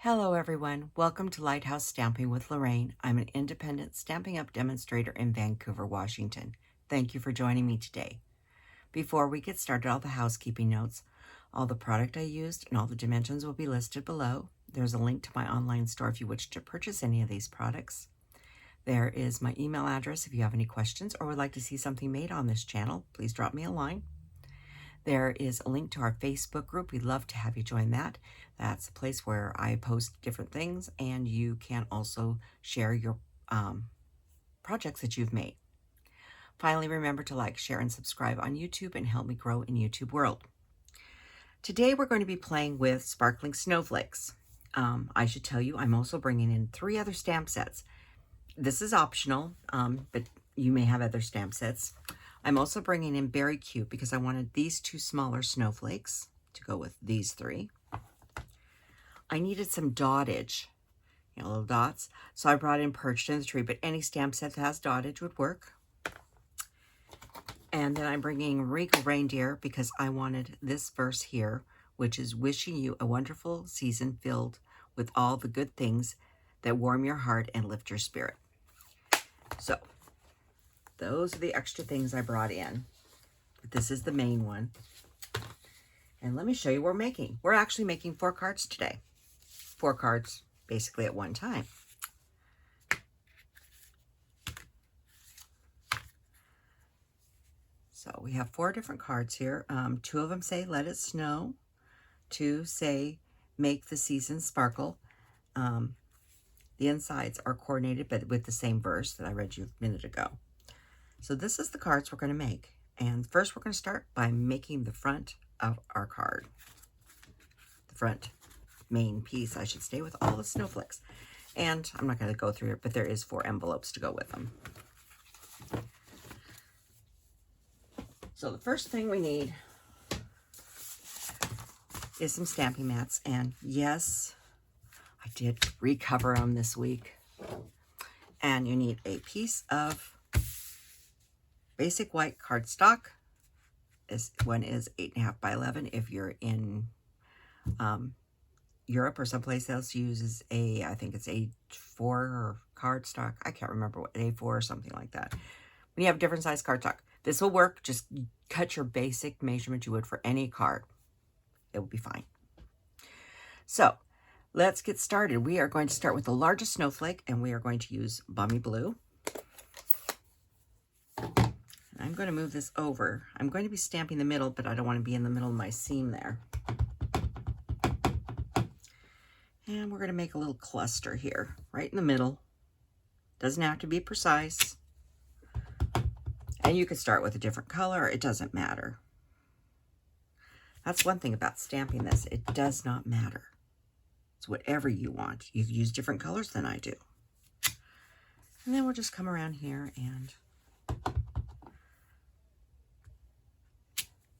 Hello everyone, welcome to Lighthouse Stamping with Lorraine. I'm an independent Stampin' Up! Demonstrator in Vancouver, Washington. Thank you for joining me today. Before we get started, all the housekeeping notes, all the product I used, and all the dimensions will be listed below. There's a link to my online store if you wish to purchase any of these products. There is my email address if you have any questions or would like to see something made on this channel. Please drop me a line. There is a link to our Facebook group. We'd love to have you join that. That's a place where I post different things, and you can also share your projects that you've made. Finally, remember to like, share, and subscribe on YouTube and help me grow in YouTube world. Today, we're going to be playing with sparkling snowflakes. I should tell you, I'm also bringing in 3 other stamp sets. This is optional, but you may have other stamp sets. I'm also bringing in Beary Cute because I wanted these 2 smaller snowflakes to go with these 3. I needed some dottage, little dots, so I brought in Perched in the Tree, but any stamp set that has dottage would work. And then I'm bringing Regal Reindeer because I wanted this verse here, which is wishing you a wonderful season filled with all the good things that warm your heart and lift your spirit. So those are the extra things I brought in. But this is the main one. And let me show you what we're making. We're actually making 4 cards today. 4 cards basically at one time. So we have 4 different cards here. 2 of them say let it snow. 2 say make the season sparkle. The insides are coordinated but with the same verse that I read you a minute ago. So this is the cards we're going to make. And first we're going to start by making the front of our card. The front main piece, I should say, with all the snowflakes. And I'm not going to go through it, but there is 4 envelopes to go with them. So the first thing we need is some stamping mats. And yes, I did recover them this week. And you need a piece of basic white cardstock. This one is 8.5 by 11. If you're in Europe or someplace else uses I think it's A4 or cardstock. I can't remember what, A4 or something like that. When you have different size cardstock, this will work. Just cut your basic measurement you would for any card. It will be fine. So let's get started. We are going to start with the largest snowflake, and we are going to use Balmy Blue. I'm going to move this over. I'm going to be stamping the middle, but I don't want to be in the middle of my seam there. And we're going to make a little cluster here, right in the middle. Doesn't have to be precise. And you could start with a different color. It doesn't matter. That's one thing about stamping this. It does not matter. It's whatever you want. You can use different colors than I do. And then we'll just come around here and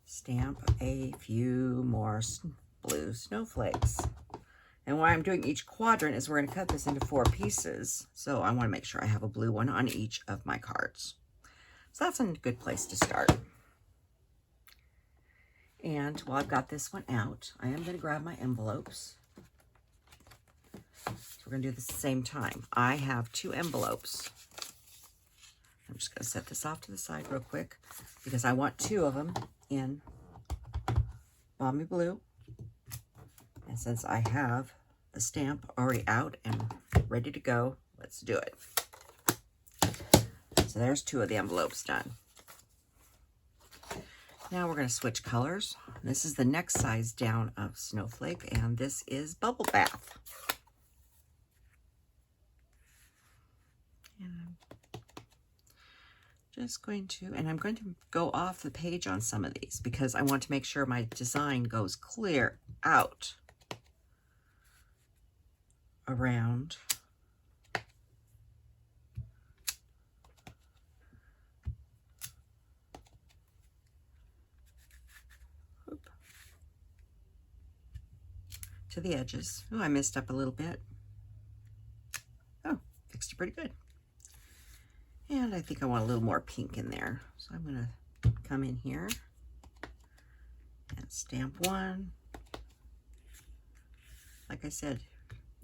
stamp a few more blue snowflakes. And why I'm doing each quadrant is we're going to cut this into 4 pieces. So I want to make sure I have a blue one on each of my cards. So that's a good place to start. And while I've got this one out, I am going to grab my envelopes. So we're going to do this at the same time. I have 2 envelopes. I'm just going to set this off to the side real quick because I want 2 of them in Balmy Blue. And since I have the stamp already out and ready to go, let's do it. So there's 2 of the envelopes done. Now we're going to switch colors. This is the next size down of Snowflake, and this is Bubble Bath. And I'm going to go off the page on some of these because I want to make sure my design goes clear out around to the edges. Oh, I messed up a little bit. Oh, fixed it pretty good. And I think I want a little more pink in there. So I'm going to come in here and stamp one. Like I said,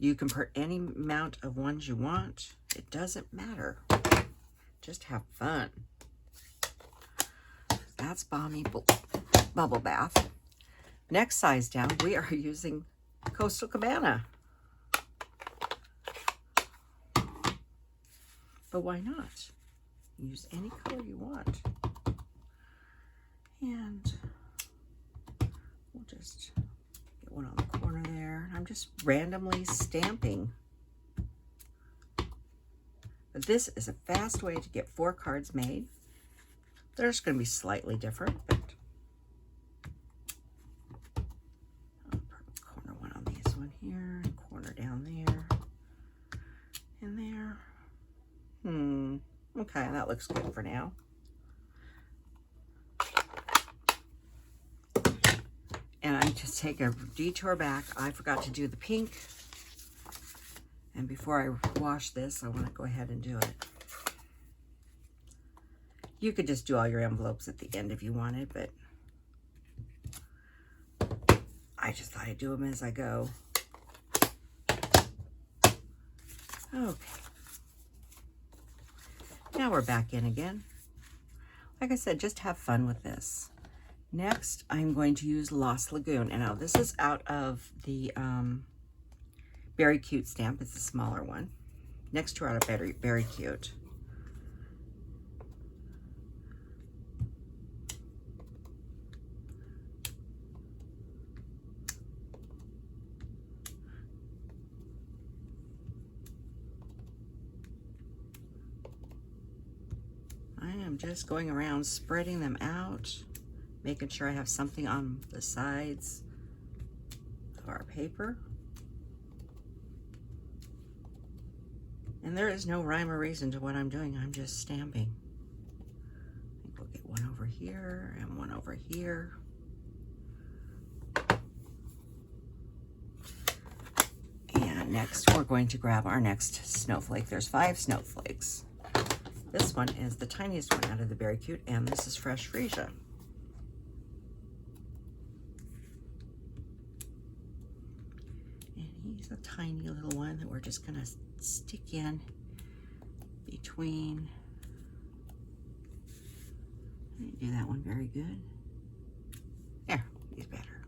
You can put any amount of ones you want. It doesn't matter. Just have fun. That's Balmy Bubble Bath. Next size down, we are using Coastal Cabana. But why not? Use any color you want. And we'll just get one on the corner there. I'm just randomly stamping. But this is a fast way to get 4 cards made. They're just going to be slightly different, but I'll put a corner one on this one here, and corner down there, and there. Okay, that looks good for now. And I just take a detour back. I forgot to do the pink. And before I wash this, I want to go ahead and do it. You could just do all your envelopes at the end if you wanted, but I just thought I'd do them as I go. Okay. Now we're back in again. Like I said, just have fun with this. Next, I'm going to use Lost Lagoon. And now this is out of the Very Cute stamp. It's a smaller one. Next to our Very Cute. I'm just going around spreading them out, making sure I have something on the sides of our paper. And there is no rhyme or reason to what I'm doing. I'm just stamping. I think we'll get one over here and one over here. And next we're going to grab our next snowflake. There's 5 snowflakes. This one is the tiniest one out of the Very Cute, and this is Fresh Freesia. And he's a tiny little one that we're just gonna stick in between. I didn't do that one very good. There, he's better.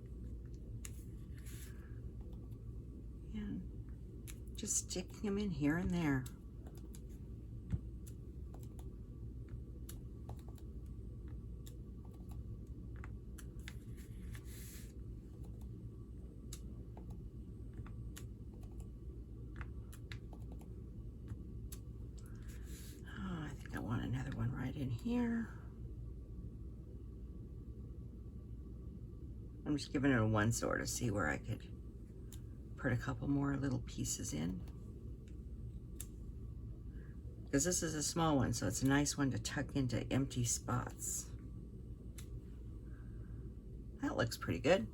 And just sticking him in here and there. Here. I'm just giving it a one sort to see where I could put a couple more little pieces in. Because this is a small one, so it's a nice one to tuck into empty spots. That looks pretty good.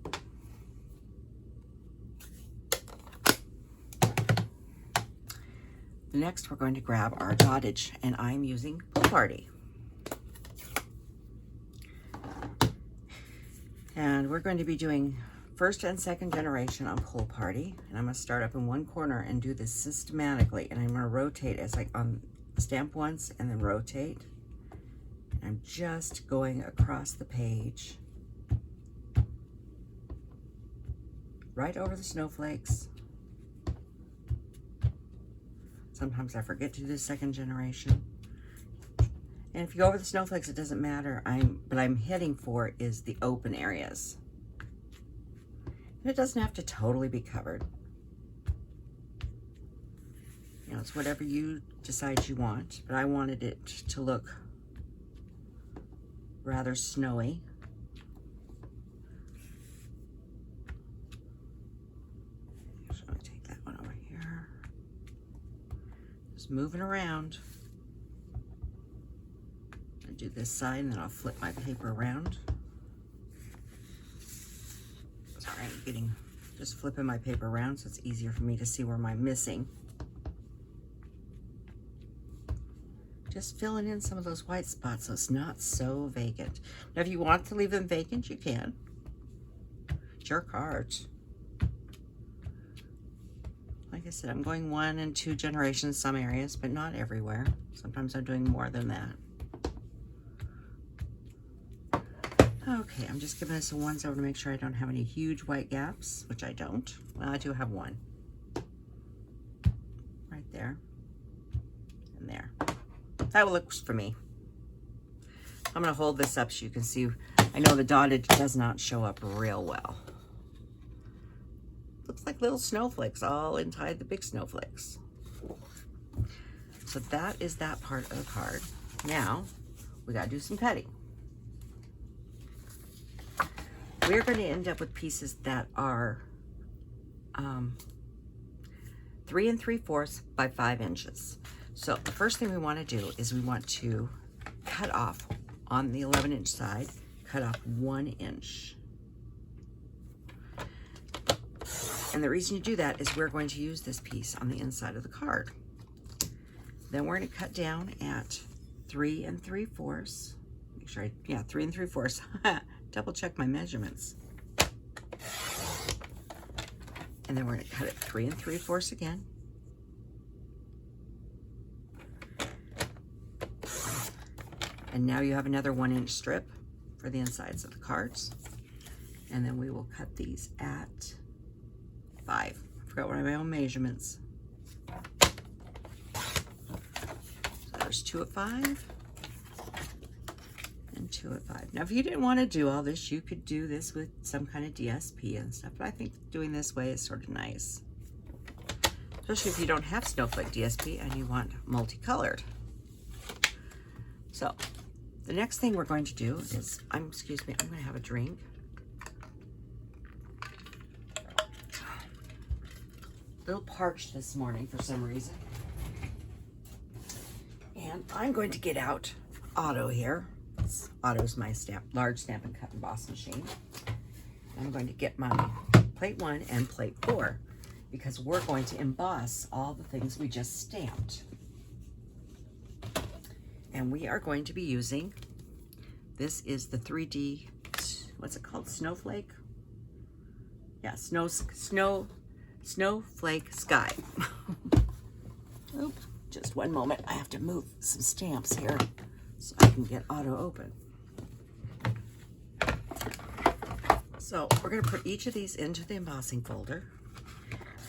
Next, we're going to grab our dottage, and I'm using Pool Party. And we're going to be doing 1st and 2nd generation on Pool Party. And I'm going to start up in one corner and do this systematically. And I'm going to rotate as like on stamp once and then rotate. I'm just going across the page, right over the snowflakes. Sometimes I forget to do the 2nd generation. And if you go over the snowflakes, it doesn't matter. But I'm heading for is the open areas. And it doesn't have to totally be covered. You know, it's whatever you decide you want. But I wanted it to look rather snowy. So I'll take that one over here. Just moving around. Do this side and then I'll flip my paper around. Sorry, I'm just flipping my paper around so it's easier for me to see where I'm missing. Just filling in some of those white spots so it's not so vacant. Now if you want to leave them vacant, you can. It's your cards. Like I said, I'm going 1 and 2 generations some areas, but not everywhere. Sometimes I'm doing more than that. Okay, I'm just giving this a once over to make sure I don't have any huge white gaps, which I don't. Well, I do have one. Right there. And there. That looks for me. I'm going to hold this up so you can see. I know the dotted does not show up real well. Looks like little snowflakes all inside the big snowflakes. So that is that part of the card. Now, we got to do some cutting. We're going to end up with pieces that are 3 3/4 by 5 inches. So the first thing we want to do is we want to cut off on the 11-inch side, cut off 1 inch. And the reason you do that is we're going to use this piece on the inside of the card. Then we're going to cut down at 3 3/4. Make sure 3 3/4. Double check my measurements. And then we're going to cut it 3 3/4 again. And now you have another 1 inch strip for the insides of the cards. And then we will cut these at 5. I forgot what are my own measurements. So there's 2 at 5 and 2 at 5. Now, if you didn't want to do all this, you could do this with some kind of DSP and stuff. But I think doing this way is sort of nice, especially if you don't have Snowflake DSP and you want multicolored. So the next thing we're going to do is, excuse me, I'm going to have a drink. A little parched this morning for some reason. And I'm going to get out Auto here. Auto's my large Stampin' Cut Emboss machine. I'm going to get my plate 1 and plate 4 because we're going to emboss all the things we just stamped. And we are going to be using, this is the 3D, what's it called? Snowflake? Yeah, Snowflake Sky. Oops, just one moment. I have to move some stamps here so I can get Auto open. So we're going to put each of these into the embossing folder.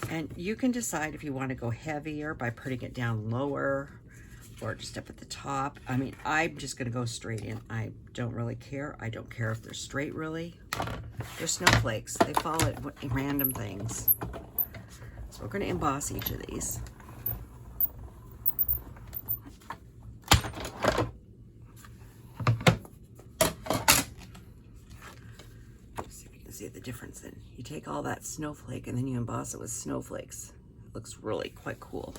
And you can decide if you want to go heavier by putting it down lower or just up at the top. I mean, I'm just going to go straight in. I don't really care. I don't care if they're straight, really. They're snowflakes. They fall at random things. So we're going to emboss each of these. See if you can see the difference then. You take all that snowflake and then you emboss it with snowflakes. It looks really quite cool.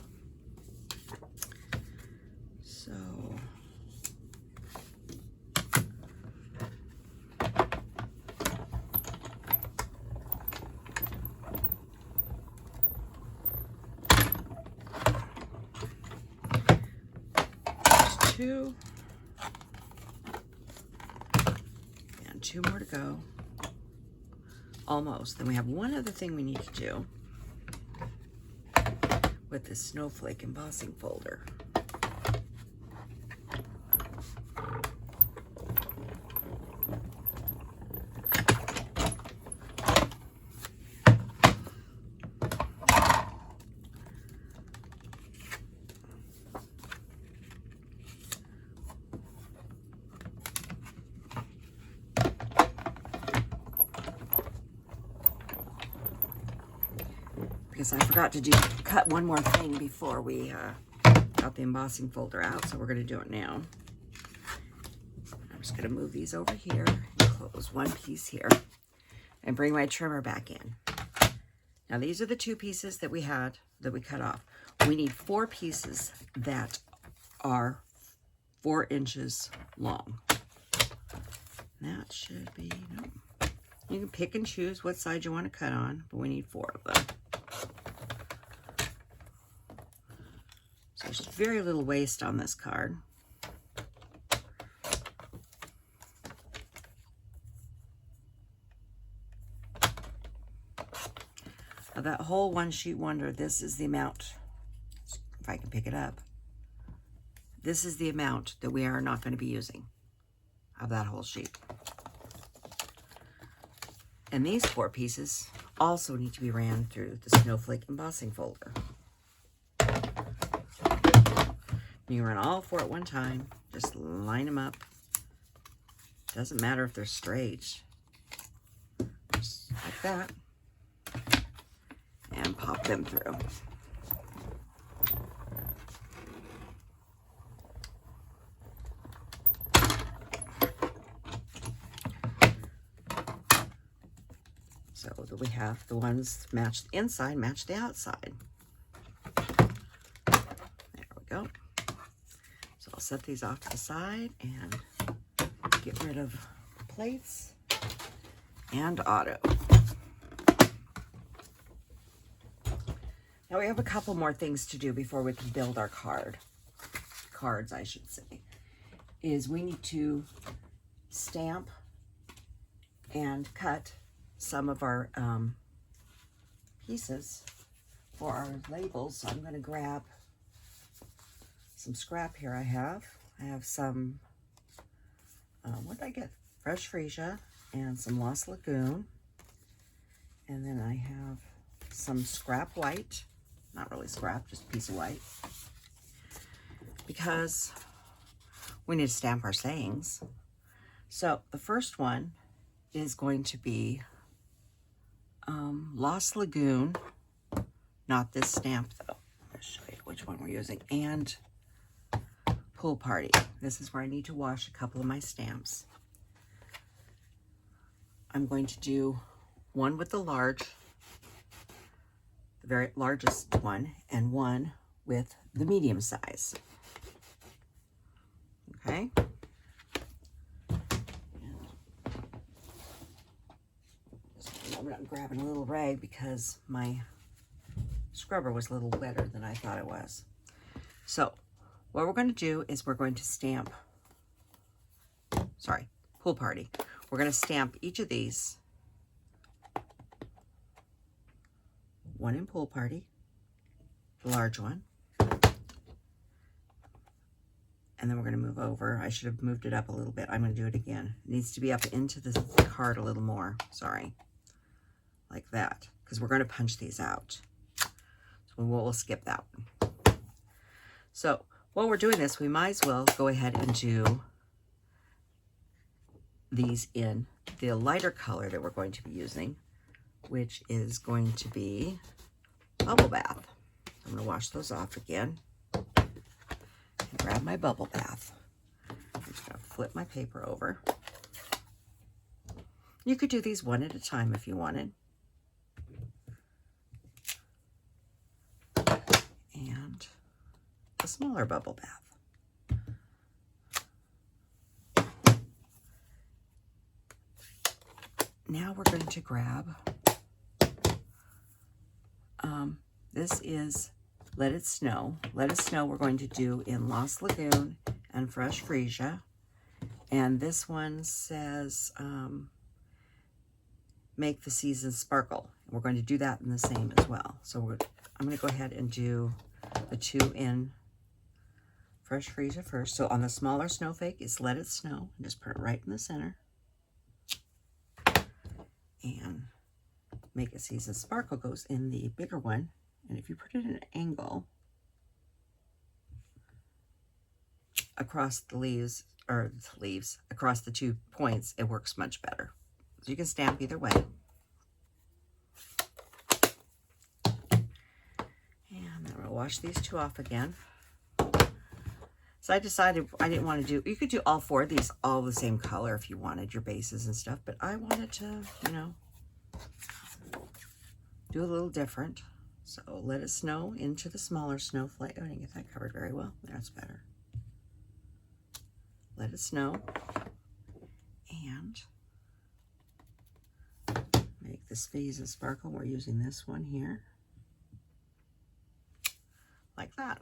So there's 2 and 2 more to go. Almost. Then we have one other thing we need to do with this snowflake embossing folder. Because I forgot to cut one more thing before we got the embossing folder out, so we're going to do it now. I'm just going to move these over here and close one piece here and bring my trimmer back in. Now these are the 2 pieces that we had that we cut off. We need 4 pieces that are 4 inches long. That should be, you can pick and choose what side you want to cut on, but we need 4 of them. So there's very little waste on this card. Now that whole one sheet wonder, this is the amount, if I can pick it up, this is the amount that we are not going to be using of that whole sheet. And these 4 pieces also need to be ran through the Snowflake embossing folder. You can run all 4 at one time, just line them up. Doesn't matter if they're straight, just like that, and pop them through. So that we have the ones match the inside, match the outside. There we go. So I'll set these off to the side and get rid of plates and auto. Now we have a couple more things to do before we can build our cards, I should say, is we need to stamp and cut some of our pieces for our labels. So I'm going to grab some scrap here. I have some, what did I get? Fresh Freesia and some Lost Lagoon. And then I have some scrap white. Not really scrap, just a piece of white. Because we need to stamp our sayings. So the first one is going to be Lost Lagoon, not this stamp though. I'll show you which one we're using, and Pool Party. This is where I need to wash a couple of my stamps. I'm going to do one with the very largest one, and one with the medium size. Okay. I'm grabbing a little rag because my scrubber was a little wetter than I thought it was. So what we're going to do is we're going to stamp, Pool Party. We're going to stamp each of these. One in Pool Party, the large one. And then we're going to move over. I should have moved it up a little bit. I'm going to do it again. It needs to be up into the card a little more. Sorry. Like that, because we're going to punch these out. So we'll skip that one. So while we're doing this, we might as well go ahead and do these in the lighter color that we're going to be using, which is going to be Bubble Bath. I'm going to wash those off again and grab my Bubble Bath. I'm just going to flip my paper over. You could do these one at a time if you wanted. And a smaller Bubble Bath. Now we're going to grab, this is Let It Snow. Let It Snow we're going to do in Lost Lagoon and Fresh Freesia. And this one says, Make the Season Sparkle. We're going to do that in the same as well. So I'm going to go ahead and do the 2 in Fresh Freesia first. So on the smaller snowflake, it's Let It Snow. And just put it right in the center. And Make It Season Sparkle goes in the bigger one. And if you put it at an angle across the leaves, across the 2 points, it works much better. So you can stamp either way. And then we'll wash these 2 off again. So I decided I didn't want to do, you could do all 4 of these all the same color if you wanted your bases and stuff, but I wanted to, do a little different. So Let It Snow into the smaller snowflake. Oh, I didn't get that covered very well. That's better. Let It Snow. And Make This Season Sparkle. We're using this one here. Like that.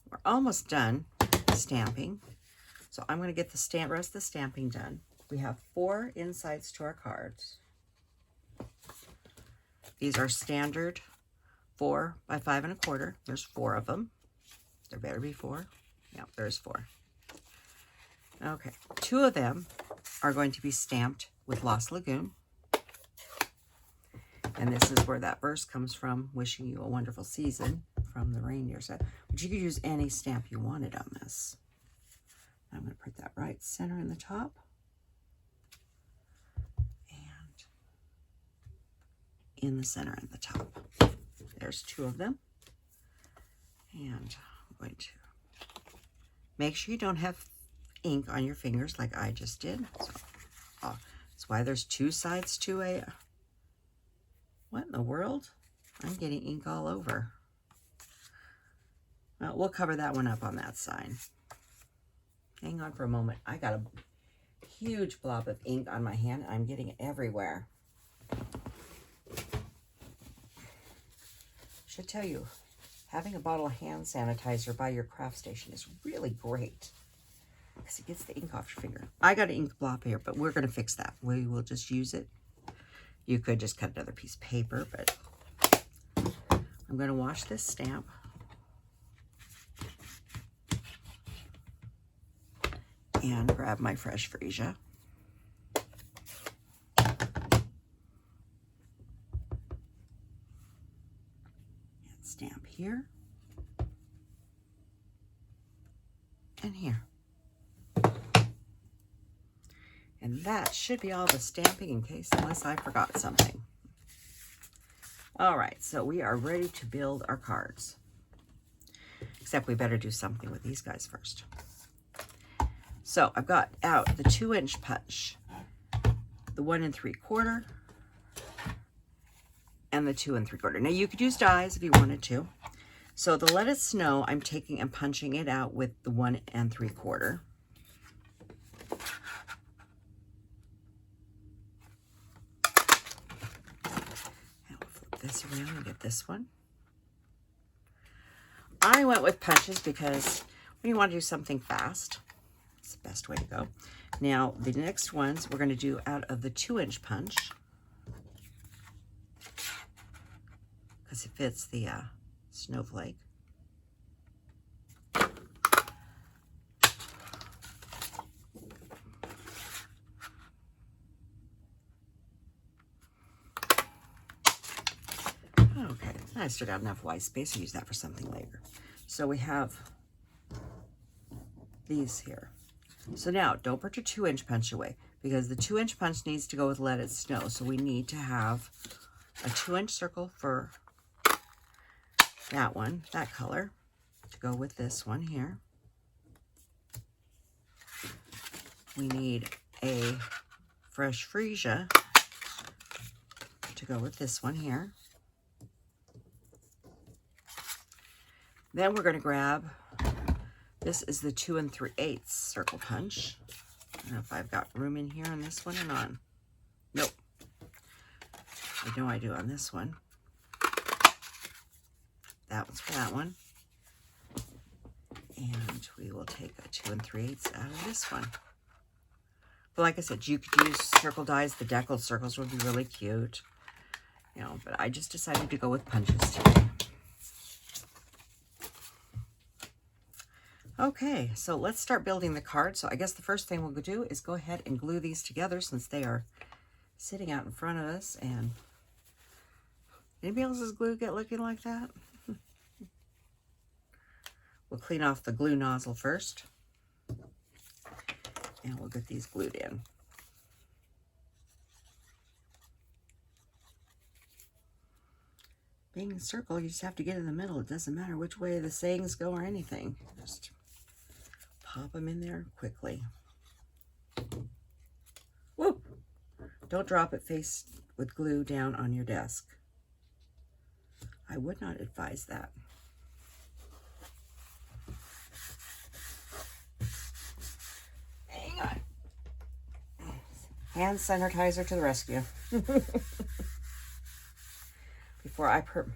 We're almost done stamping. So I'm going to get the rest of the stamping done. We have 4 insides to our cards. These are standard 4 by 5 1/4. There's 4 of them. There better be 4. Yep, there's 4. Okay, 2 of them are going to be stamped with Lost Lagoon. And this is where that verse comes from, wishing you a wonderful season, from the Reindeer set. But you could use any stamp you wanted on this. I'm going to put that right center in the top. And in the center in the top. There's 2 of them. And I'm going to make sure you don't have ink on your fingers like I just did. So, that's why there's 2 sides to a... What in the world? I'm getting ink all over. Well, we'll cover that one up on that side. Hang on for a moment. I got a huge blob of ink on my hand. I'm getting it everywhere. Should tell you, having a bottle of hand sanitizer by your craft station is really great because it gets the ink off your finger. I got an ink blob here, but we're going to fix that. We will just use it. You could just cut another piece of paper, but I'm going to wash this stamp. And grab my Fresh Freesia. And stamp here. And here. And that should be all the stamping in case, unless I forgot something. All right, so we are ready to build our cards. Except we better do something with these guys first. So I've got out the 2-inch punch, the 1 3/4, and the 2 3/4. Now you could use dies if you wanted to. So the Let It Snow, I'm taking and punching it out with the 1 3/4. This around and get this one. I went with punches because when you want to do something fast, it's the best way to go. Now, the next ones we're going to do out of the 2-inch punch because it fits the Snowflake. Okay, I still got enough white space to use that for something later. So we have these here. So now, don't put your 2-inch punch away because the 2-inch punch needs to go with Let It Snow. So we need to have a 2-inch circle for that one, that color, to go with this one here. We need a Fresh Freesia to go with this one here. Then we're going to grab, this is the 2 3/8 circle punch. I don't know if I've got room in here on this one or not. Nope. I know I do on this one. That one's for that one. And we will take a 2 3/8 out of this one. But like I said, you could use circle dies. The deckled circles would be really cute. You know, but I just decided to go with punches today. Okay, so let's start building the card. So I guess the first thing we'll do is go ahead and glue these together since they are sitting out in front of us. And anybody else's glue get looking like that? We'll clean off the glue nozzle first. And we'll get these glued in. Being in a circle, you just have to get in the middle. It doesn't matter which way the sayings go or anything. Just pop them in there quickly. Whoop! Don't drop it face with glue down on your desk. I would not advise that. Hang on. Hand sanitizer to the rescue. Before I put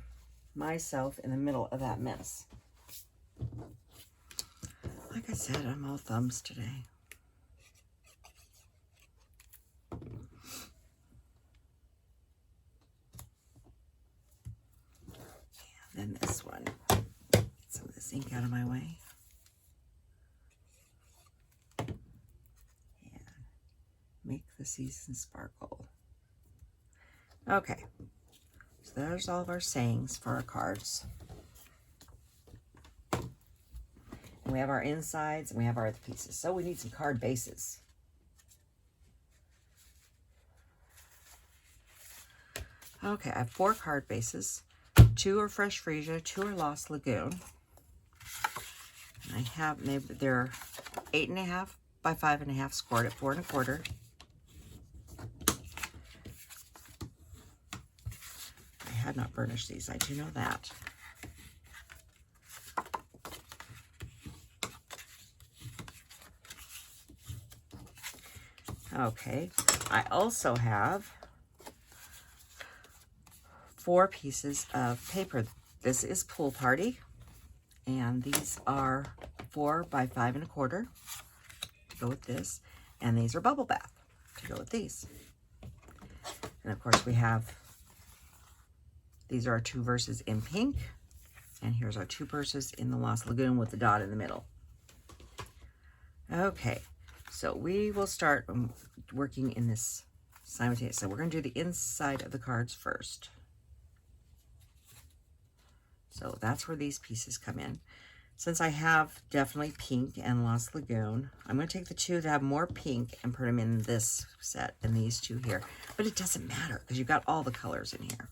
myself in the middle of that mess. Like I said, I'm all thumbs today. then this one. Get some of this ink out of my way. And make the season sparkle. Okay, so there's all of our sayings for our cards. And we have our insides and we have our other pieces. So we need some card bases. Okay, I have 4 card bases. 2 are Fresh Freesia, 2 are Lost Lagoon. And I have, maybe they're 8.5 by 5.5 scored at 4 1/4. I had not burnished these, I do know that. Okay, I also have 4 pieces of paper. This is Pool Party, and these are 4 by 5 1/4 to go with this, and these are Bubble Bath to go with these. And of course we have, these are our 2 verses in pink, and here's our 2 verses in the Lost Lagoon with the dot in the middle. Okay, so we will start working in this simultaneously. So we're going to do the inside of the cards first. So that's where these pieces come in. Since I have definitely pink and Lost Lagoon, I'm going to take the 2 that have more pink and put them in this set and these 2 here. But it doesn't matter because you've got all the colors in here.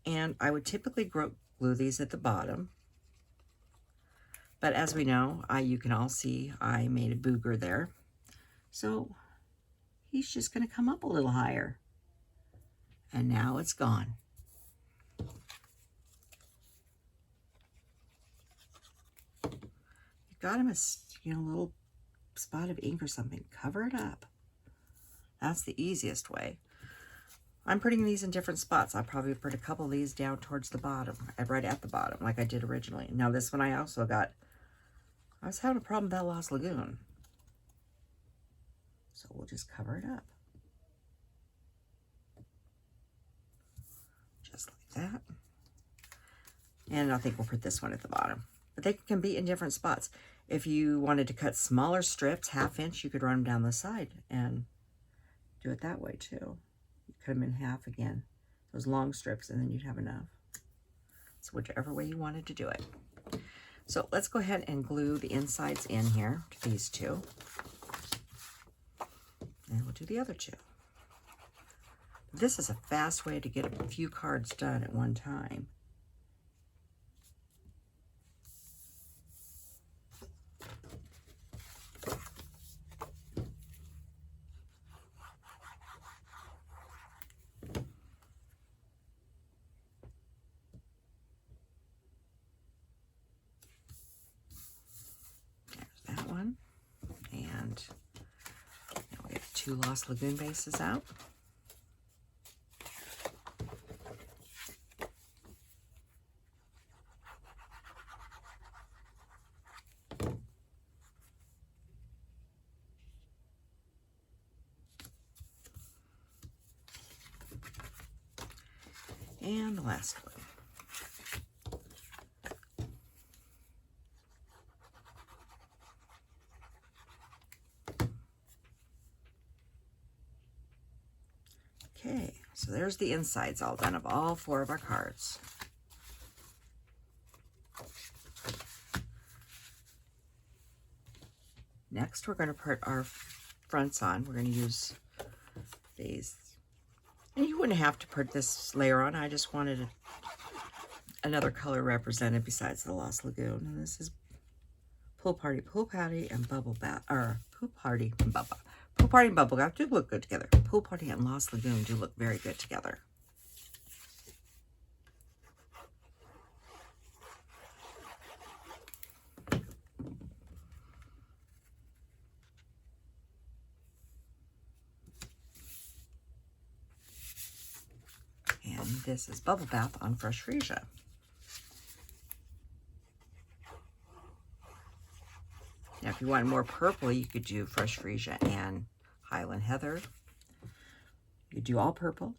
And I would typically glue these at the bottom. But as we know, you can all see I made a booger there. So he's just going to come up a little higher. And now it's gone. You've got him a little spot of ink or something. Cover it up. That's the easiest way. I'm putting these in different spots. I'll probably put a couple of these down towards the bottom, right at the bottom, like I did originally. Now this one I also got, I was having a problem with that Lost Lagoon. So we'll just cover it up. Just like that. And I think we'll put this one at the bottom. But they can be in different spots. If you wanted to cut smaller strips, 1/2 inch, you could run them down the side and do it that way too. You cut them in half again, those long strips, and then you'd have enough. So whichever way you wanted to do it. So let's go ahead and glue the insides in here to these 2. And we'll do the other 2. This is a fast way to get a few cards done at one time. There's that one. And now we have 2 Lost Lagoon bases out. And the last one. Okay, so there's the insides all done of all 4 of our cards. Next, we're going to put our fronts on. We're going to use these. And you wouldn't have to put this layer on. I just wanted another color represented besides the Lost Lagoon. And this is Pool Party, and Bubble Bath, or Pool Party and Bubble. Pool Party and Bubble Bath do look good together. Pool Party and Lost Lagoon do look very good together. And this is Bubble Bath on Fresh Freesia. Now, if you want more purple, you could do Fresh Freesia and Highland Heather. You could do all purple.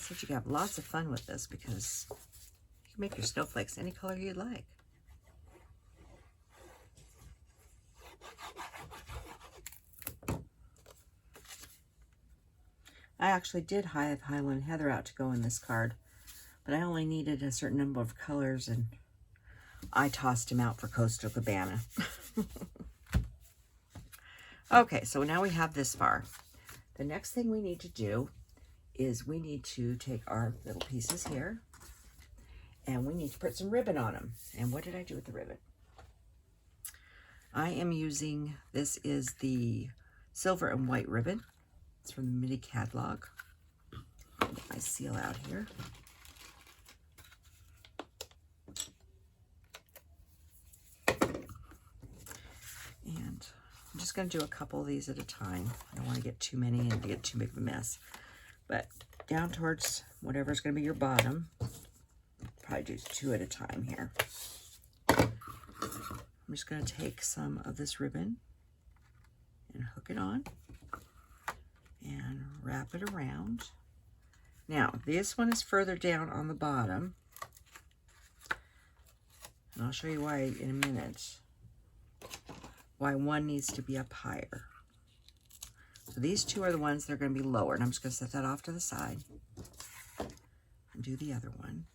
said you can have lots of fun with this because you can make your snowflakes any color you'd like. I actually did have Highland Heather out to go in this card, but I only needed a certain number of colors and I tossed him out for Coastal Cabana. Okay, so now we have this far. The next thing we need to do is we need to take our little pieces here and we need to put some ribbon on them. And what did I do with the ribbon? I am using, this is the silver and white ribbon. It's from the mini catalog. I'll get my seal out here. And I'm just going to do a couple of these at a time. I don't want to get too many and get too big of a mess. But down towards whatever's going to be your bottom, probably do 2 at a time here. I'm just going to take some of this ribbon and hook it on and wrap it around. Now, this one is further down on the bottom, and I'll show you why in a minute, why one needs to be up higher. So these 2 are the ones that are going to be lower, and I'm just going to set that off to the side and do the other one.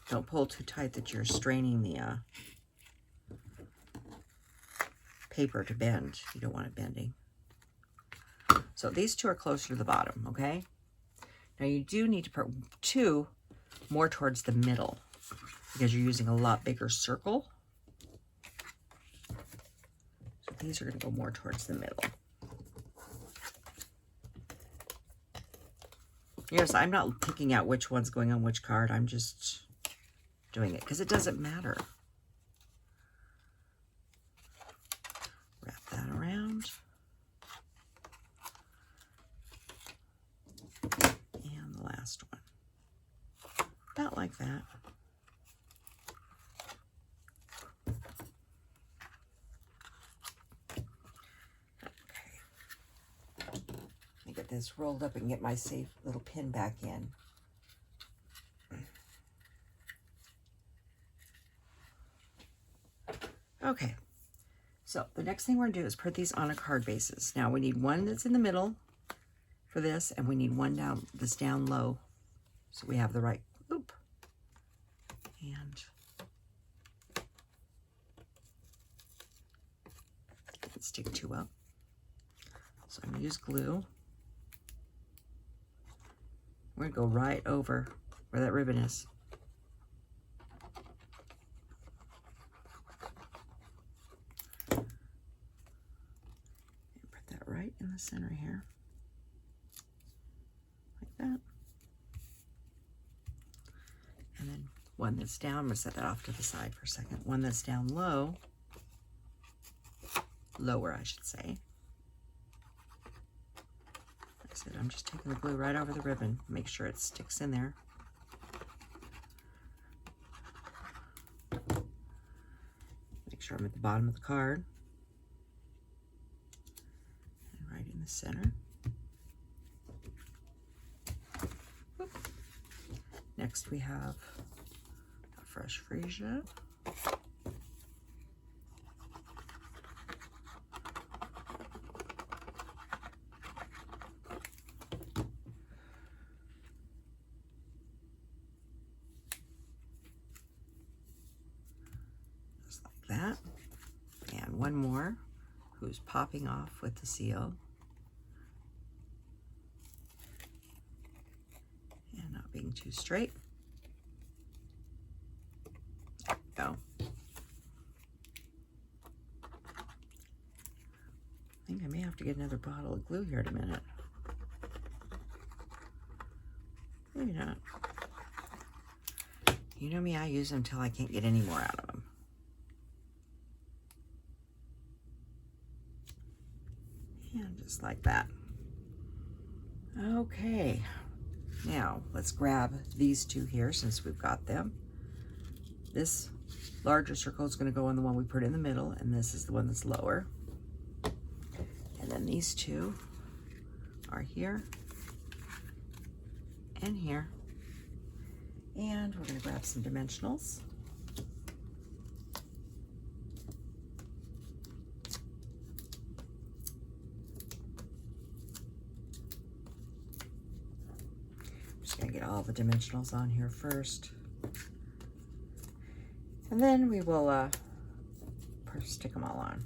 Don't pull too tight that you're straining the paper to bend. You don't want it bending. So these 2 are closer to the bottom, okay? Now you do need to put 2 more towards the middle because you're using a lot bigger circle. So these are going to go more towards the middle. Yes, I'm not picking out which one's going on which card. I'm just doing it because it doesn't matter. Wrap that around. And the last one. About like that. Okay. Let me get this rolled up and get my safe little pin back in. Okay, so the next thing we're going to do is put these on a card basis. Now we need one that's in the middle for this, and we need one that's down low, so we have the right loop. And let's stick 2 up. So I'm going to use glue. We're going to go right over where that ribbon is. Right in the center here, like that. And then one that's down, I'm going to set that off to the side for a second. One that's down low, lower I should say. Like I said, I'm just taking the glue right over the ribbon, make sure it sticks in there. Make sure I'm at the bottom of the card. Right in the center. Whoop. Next we have a Fresh Freesia. Just like that. And one more who's popping off with the seal. And not being too straight. There we go. I think I may have to get another bottle of glue here in a minute. Maybe not. You know me, I use them until I can't get any more out of them. And just like that. Okay. Now, let's grab these 2 here since we've got them. This larger circle is going to go on the one we put in the middle, and this is the one that's lower. these two are here and here. And we're going to grab some dimensionals. Just going to get all the dimensionals on here first. And then we will stick them all on.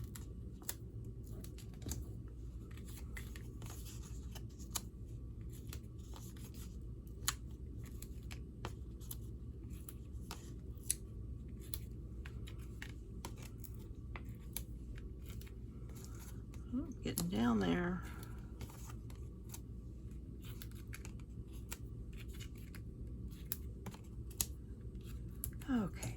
Getting down there. Okay.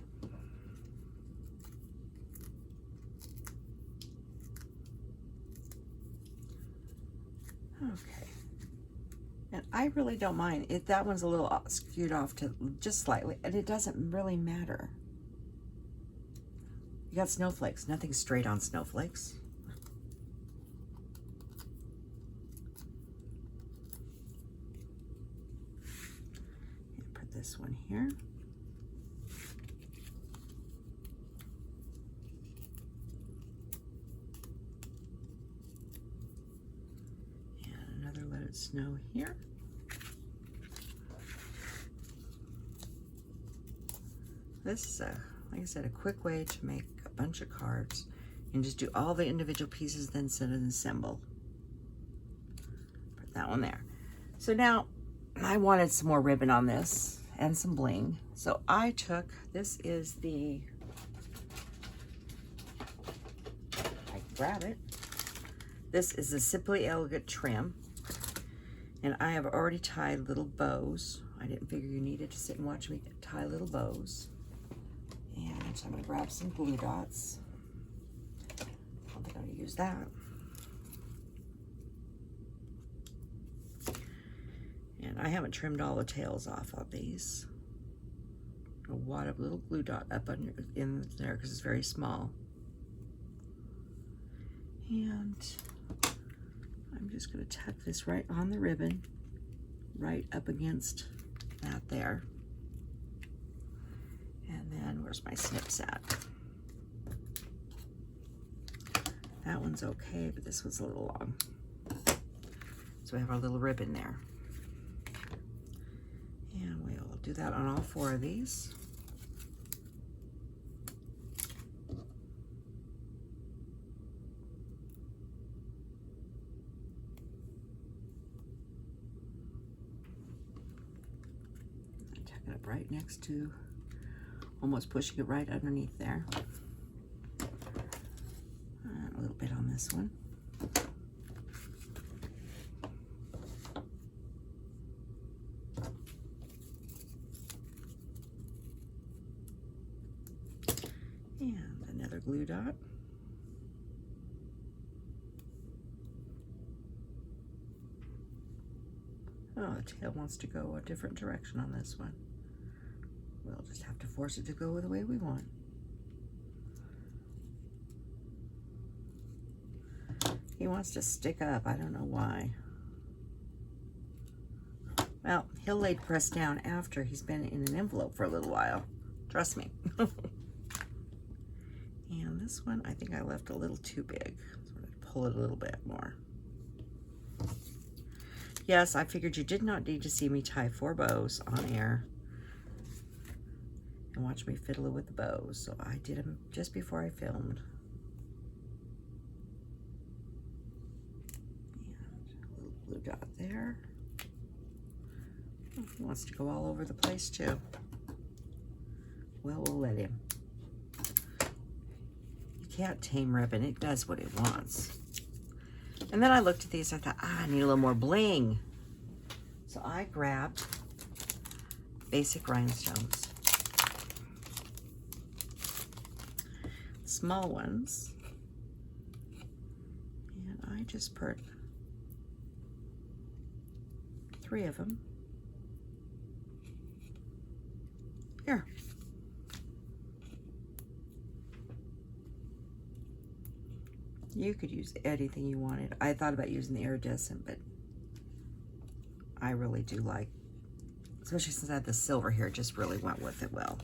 Okay. And I really don't mind it. That one's a little skewed off to just slightly, and it doesn't really matter. You got snowflakes. Nothing straight on snowflakes. And put this one here. Snow here. This is like I said, a quick way to make a bunch of cards. You can just do all the individual pieces, then set an assemble. Put that one there. So now I wanted some more ribbon on this and some bling. So I took, this is the, I can grab it. This is a Simply Elegant trim. And I have already tied little bows. I didn't figure you needed to sit and watch me tie little bows. And I'm gonna grab some glue dots. I don't think I'm gonna use that. And I haven't trimmed all the tails off of these. A wad of little glue dot up in there because it's very small. And I'm just going to tuck this right on the ribbon, right up against that there. And then where's my snips at? That one's okay, but this one's a little long. So we have our little ribbon there. And we'll do that on all four of these. Right next to, almost pushing it right underneath there. A little bit on this one. And another glue dot. Oh, the tail wants to go a different direction on this one. We'll just have to force it to go the way we want. He wants to stick up. I don't know why. Well, he'll lay pressed down after he's been in an envelope for a little while. Trust me. And this one, I think I left a little too big. So I'm going to pull it a little bit more. Yes, I figured you did not need to see me tie 4 bows on air and watch me fiddle with the bows. So I did them just before I filmed. And a little blue dot there. Oh, he wants to go all over the place too. Well, we'll let him. You can't tame ribbon. It does what it wants. And then I looked at these, I thought, I need a little more bling. So I grabbed basic rhinestones. Small ones. And I just put 3 of them here. You could use anything you wanted. I thought about using the iridescent, but I really do like, especially since I had the silver here, it just really went with it well.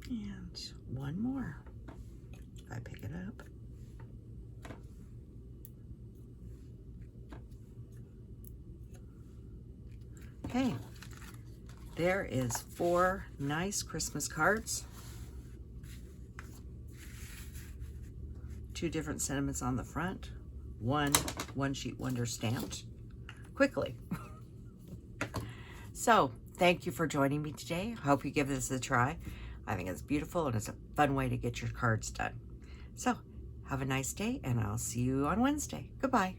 And one more, if I pick it up. Okay, there is 4 nice Christmas cards. 2 different sentiments on the front. One sheet wonder stamped quickly. So, thank you for joining me today. Hope you give this a try. I think it's beautiful and it's a fun way to get your cards done. So, have a nice day and I'll see you on Wednesday. Goodbye.